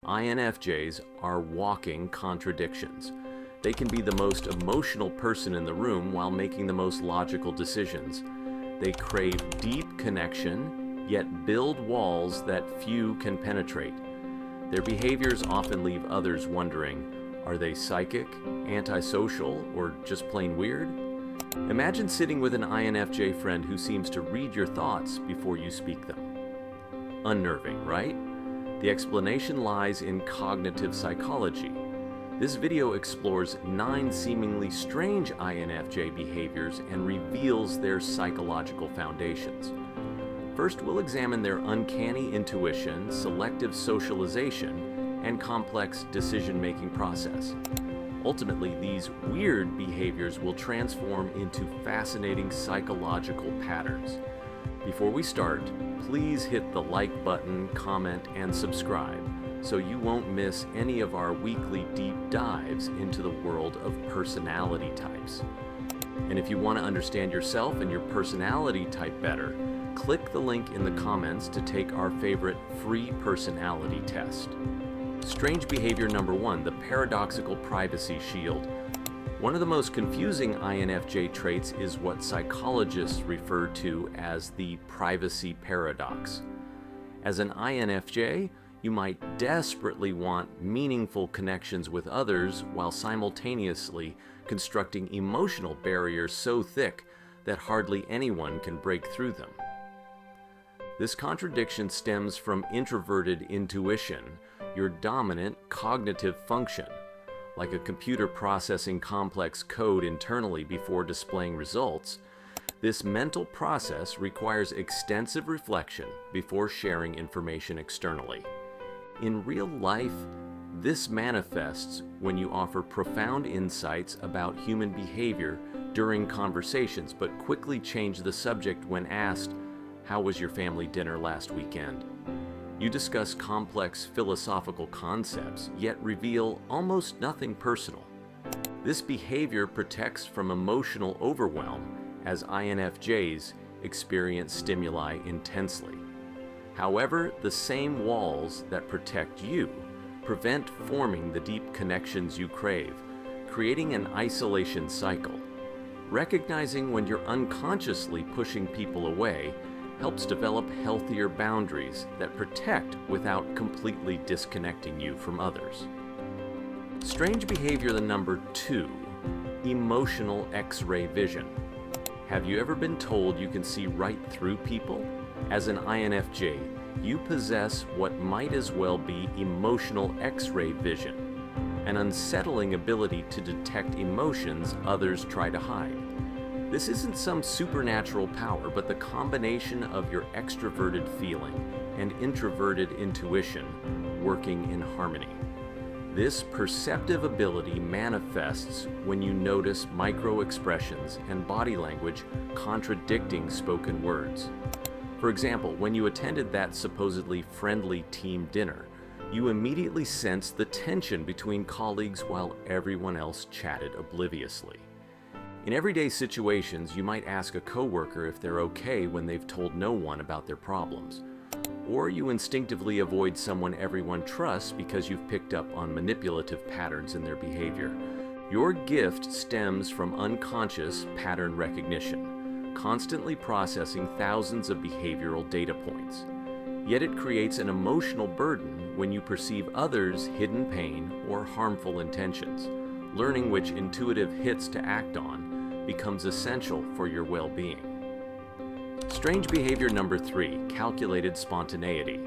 INFJs are walking contradictions. They can be the most emotional person in the room while making the most logical decisions. They crave deep connection, yet build walls that few can penetrate. Their behaviors often leave others wondering, are they psychic, antisocial, or just plain weird? Imagine sitting with an INFJ friend who seems to read your thoughts before you speak them. Unnerving, right? The explanation lies in cognitive psychology. This video explores 9 seemingly strange INFJ behaviors and reveals their psychological foundations. First, we'll examine their uncanny intuition, selective socialization, and complex decision-making process. Ultimately, these weird behaviors will transform into fascinating psychological patterns. Before we start, please hit the like button, comment, and subscribe so you won't miss any of our weekly deep dives into the world of personality types. And if you want to understand yourself and your personality type better, click the link in the comments to take our favorite free personality test. Strange behavior number 1, the paradoxical privacy shield. One of the most confusing INFJ traits is what psychologists refer to as the privacy paradox. As an INFJ, you might desperately want meaningful connections with others while simultaneously constructing emotional barriers so thick that hardly anyone can break through them. This contradiction stems from introverted intuition, your dominant cognitive function. Like a computer processing complex code internally before displaying results, this mental process requires extensive reflection before sharing information externally. In real life, this manifests when you offer profound insights about human behavior during conversations, but quickly change the subject when asked, "How was your family dinner last weekend?" You discuss complex philosophical concepts, yet reveal almost nothing personal. This behavior protects from emotional overwhelm, as INFJs experience stimuli intensely. However, the same walls that protect you prevent forming the deep connections you crave, creating an isolation cycle. Recognizing when you're unconsciously pushing people away helps develop healthier boundaries that protect without completely disconnecting you from others. Strange behavior number 2, emotional X-ray vision. Have you ever been told you can see right through people? As an INFJ, you possess what might as well be emotional X-ray vision, an unsettling ability to detect emotions others try to hide. This isn't some supernatural power, but the combination of your extroverted feeling and introverted intuition working in harmony. This perceptive ability manifests when you notice micro-expressions and body language contradicting spoken words. For example, when you attended that supposedly friendly team dinner, you immediately sensed the tension between colleagues while everyone else chatted obliviously. In everyday situations, you might ask a coworker if they're okay when they've told no one about their problems. Or you instinctively avoid someone everyone trusts because you've picked up on manipulative patterns in their behavior. Your gift stems from unconscious pattern recognition, constantly processing thousands of behavioral data points. Yet it creates an emotional burden when you perceive others' hidden pain or harmful intentions. Learning which intuitive hits to act on becomes essential for your well-being. Strange behavior number 3, calculated spontaneity.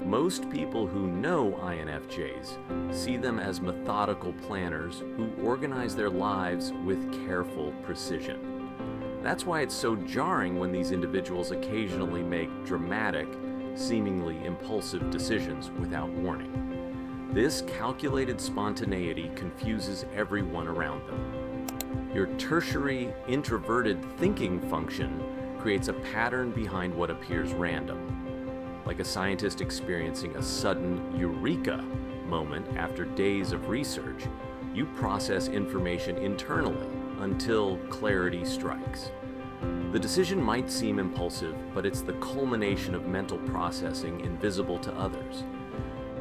Most people who know INFJs see them as methodical planners who organize their lives with careful precision. That's why it's so jarring when these individuals occasionally make dramatic, seemingly impulsive decisions without warning. This calculated spontaneity confuses everyone around them. Your tertiary introverted thinking function creates a pattern behind what appears random. Like a scientist experiencing a sudden eureka moment after days of research, you process information internally until clarity strikes. The decision might seem impulsive, but it's the culmination of mental processing invisible to others.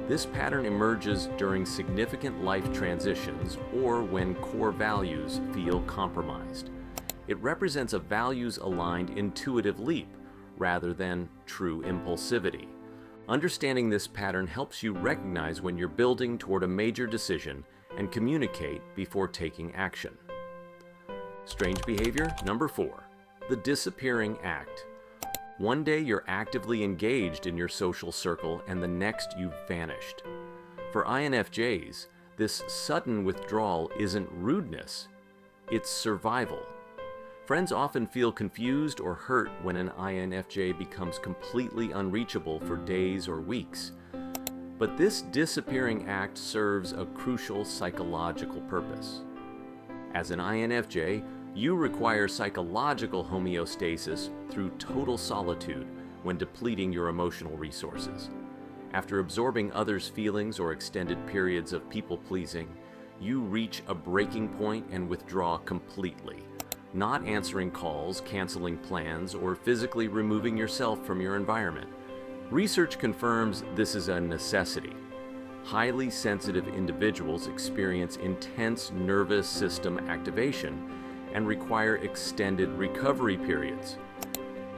This pattern emerges during significant life transitions or when core values feel compromised. It represents a values-aligned intuitive leap rather than true impulsivity. Understanding this pattern helps you recognize when you're building toward a major decision and communicate before taking action. Strange behavior number 4, the disappearing act. One day you're actively engaged in your social circle and the next you've vanished. For INFJs, this sudden withdrawal isn't rudeness, it's survival. Friends often feel confused or hurt when an INFJ becomes completely unreachable for days or weeks. But this disappearing act serves a crucial psychological purpose. As an INFJ, you require psychological homeostasis through total solitude when depleting your emotional resources. After absorbing others' feelings or extended periods of people-pleasing, you reach a breaking point and withdraw completely, not answering calls, canceling plans, or physically removing yourself from your environment. Research confirms this is a necessity. Highly sensitive individuals experience intense nervous system activation and require extended recovery periods.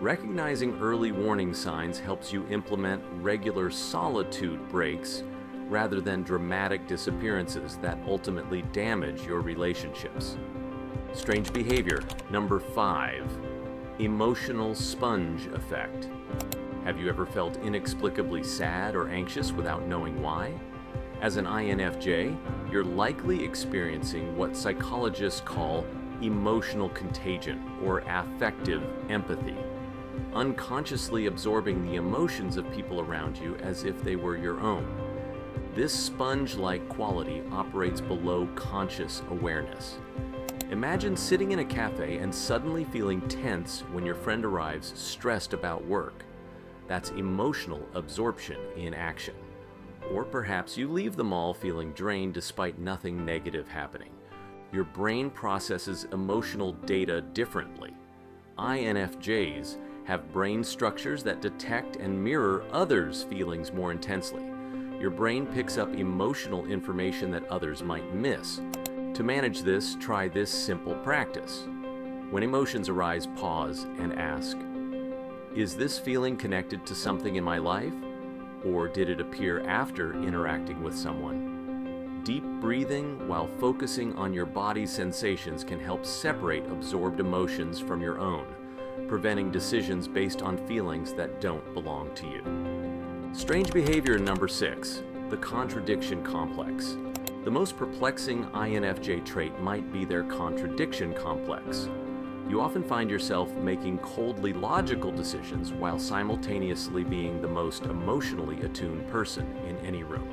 Recognizing early warning signs helps you implement regular solitude breaks rather than dramatic disappearances that ultimately damage your relationships. Strange behavior number 5, emotional sponge effect. Have you ever felt inexplicably sad or anxious without knowing why? As an INFJ, you're likely experiencing what psychologists call emotional contagion or affective empathy, unconsciously absorbing the emotions of people around you as if they were your own. This sponge-like quality operates below conscious awareness. Imagine sitting in a cafe and suddenly feeling tense when your friend arrives stressed about work. That's emotional absorption in action. Or perhaps you leave the mall feeling drained despite nothing negative happening. Your brain processes emotional data differently. INFJs have brain structures that detect and mirror others' feelings more intensely. Your brain picks up emotional information that others might miss. To manage this, try this simple practice. When emotions arise, pause and ask, is this feeling connected to something in my life? Or did it appear after interacting with someone? Deep breathing while focusing on your body's sensations can help separate absorbed emotions from your own, preventing decisions based on feelings that don't belong to you. Strange behavior number 6, the contradiction complex. The most perplexing INFJ trait might be their contradiction complex. You often find yourself making coldly logical decisions while simultaneously being the most emotionally attuned person in any room.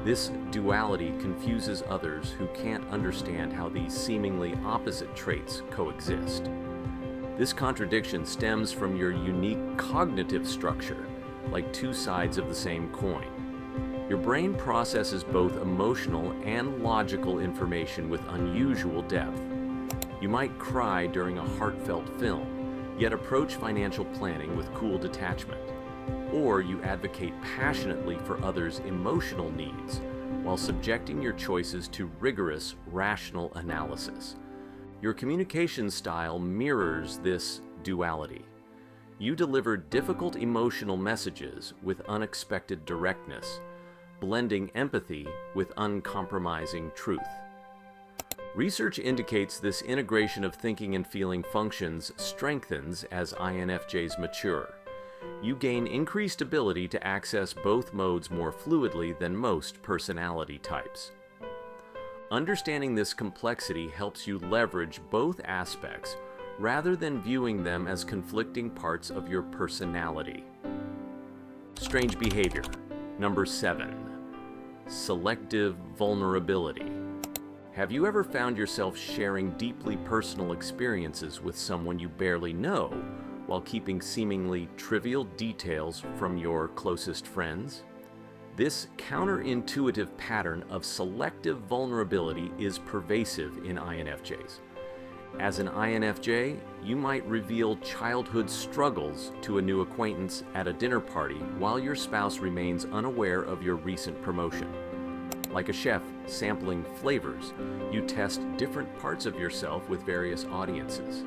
This duality confuses others who can't understand how these seemingly opposite traits coexist. This contradiction stems from your unique cognitive structure, like two sides of the same coin. Your brain processes both emotional and logical information with unusual depth. You might cry during a heartfelt film, yet approach financial planning with cool detachment. Or you advocate passionately for others' emotional needs while subjecting your choices to rigorous, rational analysis. Your communication style mirrors this duality. You deliver difficult emotional messages with unexpected directness, blending empathy with uncompromising truth. Research indicates this integration of thinking and feeling functions strengthens as INFJs mature. You gain increased ability to access both modes more fluidly than most personality types. Understanding this complexity helps you leverage both aspects rather than viewing them as conflicting parts of your personality. Strange behavior. Number 7. Selective vulnerability. Have you ever found yourself sharing deeply personal experiences with someone you barely know while keeping seemingly trivial details from your closest friends? This counterintuitive pattern of selective vulnerability is pervasive in INFJs. As an INFJ, you might reveal childhood struggles to a new acquaintance at a dinner party while your spouse remains unaware of your recent promotion. Like a chef sampling flavors, you test different parts of yourself with various audiences.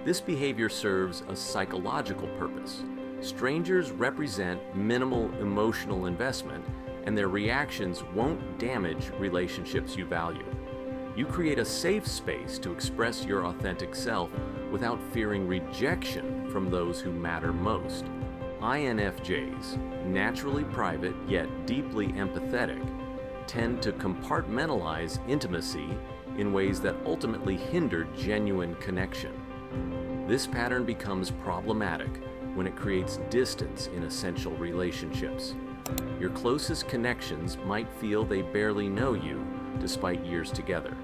This behavior serves a psychological purpose. Strangers represent minimal emotional investment, and their reactions won't damage relationships you value. You create a safe space to express your authentic self without fearing rejection from those who matter most. INFJs, naturally private yet deeply empathetic, tend to compartmentalize intimacy in ways that ultimately hinder genuine connection. This pattern becomes problematic when it creates distance in essential relationships. Your closest connections might feel they barely know you despite years together.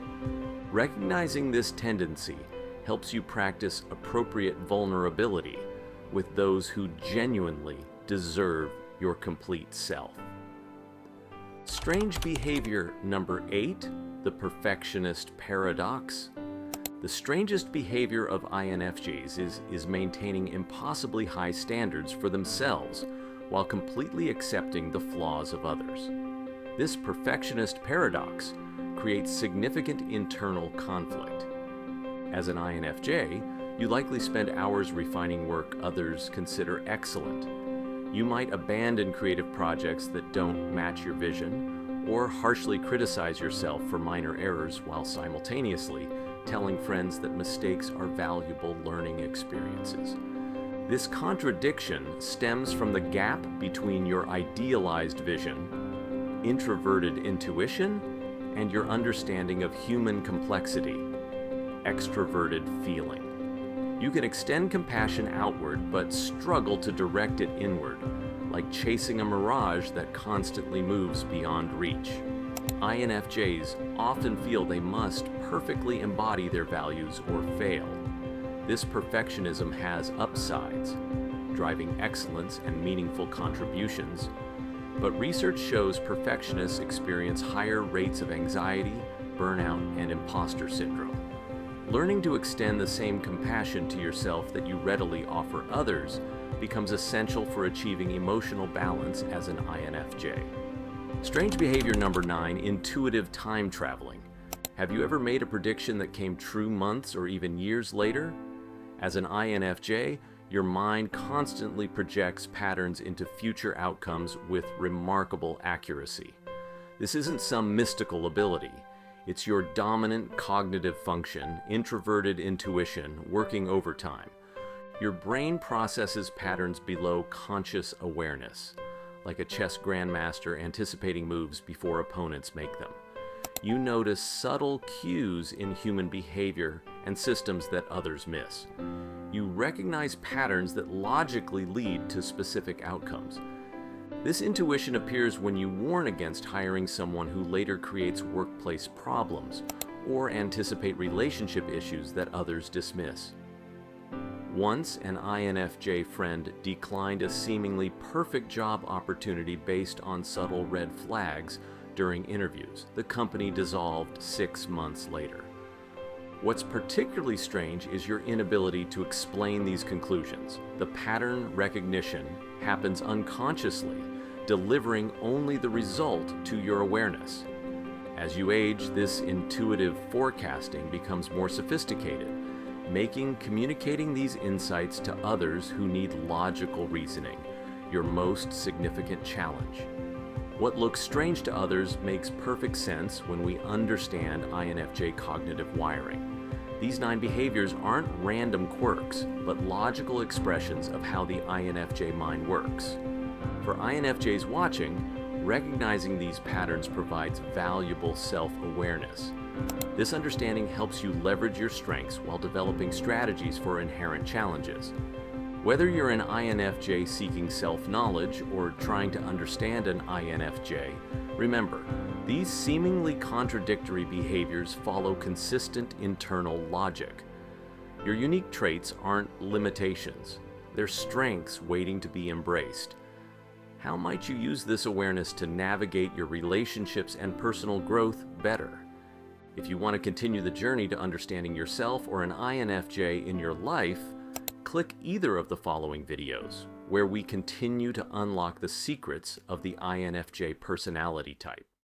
Recognizing this tendency helps you practice appropriate vulnerability with those who genuinely deserve your complete self. Strange behavior number 8, the perfectionist paradox. The strangest behavior of INFJs is maintaining impossibly high standards for themselves while completely accepting the flaws of others. This perfectionist paradox creates significant internal conflict. As an INFJ, you likely spend hours refining work others consider excellent. You might abandon creative projects that don't match your vision, or harshly criticize yourself for minor errors while simultaneously telling friends that mistakes are valuable learning experiences. This contradiction stems from the gap between your idealized vision, introverted intuition, and your understanding of human complexity, extroverted feeling. You can extend compassion outward but struggle to direct it inward, like chasing a mirage that constantly moves beyond reach. INFJs often feel they must perfectly embody their values or fail. This perfectionism has upsides, driving excellence and meaningful contributions, but research shows perfectionists experience higher rates of anxiety, burnout, and imposter syndrome. Learning to extend the same compassion to yourself that you readily offer others becomes essential for achieving emotional balance as an INFJ. Strange behavior number 9, intuitive time traveling. Have you ever made a prediction that came true months or even years later? As an INFJ, your mind constantly projects patterns into future outcomes with remarkable accuracy. This isn't some mystical ability. It's your dominant cognitive function, introverted intuition, working overtime. Your brain processes patterns below conscious awareness, like a chess grandmaster anticipating moves before opponents make them. You notice subtle cues in human behavior and systems that others miss. You recognize patterns that logically lead to specific outcomes. This intuition appears when you warn against hiring someone who later creates workplace problems or anticipate relationship issues that others dismiss. Once, an INFJ friend declined a seemingly perfect job opportunity based on subtle red flags during interviews. The company dissolved 6 months later. What's particularly strange is your inability to explain these conclusions. The pattern recognition happens unconsciously, delivering only the result to your awareness. As you age, this intuitive forecasting becomes more sophisticated, making communicating these insights to others who need logical reasoning your most significant challenge. What looks strange to others makes perfect sense when we understand INFJ cognitive wiring. These 9 behaviors aren't random quirks, but logical expressions of how the INFJ mind works. For INFJs watching, recognizing these patterns provides valuable self-awareness. This understanding helps you leverage your strengths while developing strategies for inherent challenges. Whether you're an INFJ seeking self-knowledge or trying to understand an INFJ, remember, these seemingly contradictory behaviors follow consistent internal logic. Your unique traits aren't limitations, they're strengths waiting to be embraced. How might you use this awareness to navigate your relationships and personal growth better? If you want to continue the journey to understanding yourself or an INFJ in your life, click either of the following videos, where we continue to unlock the secrets of the INFJ personality type.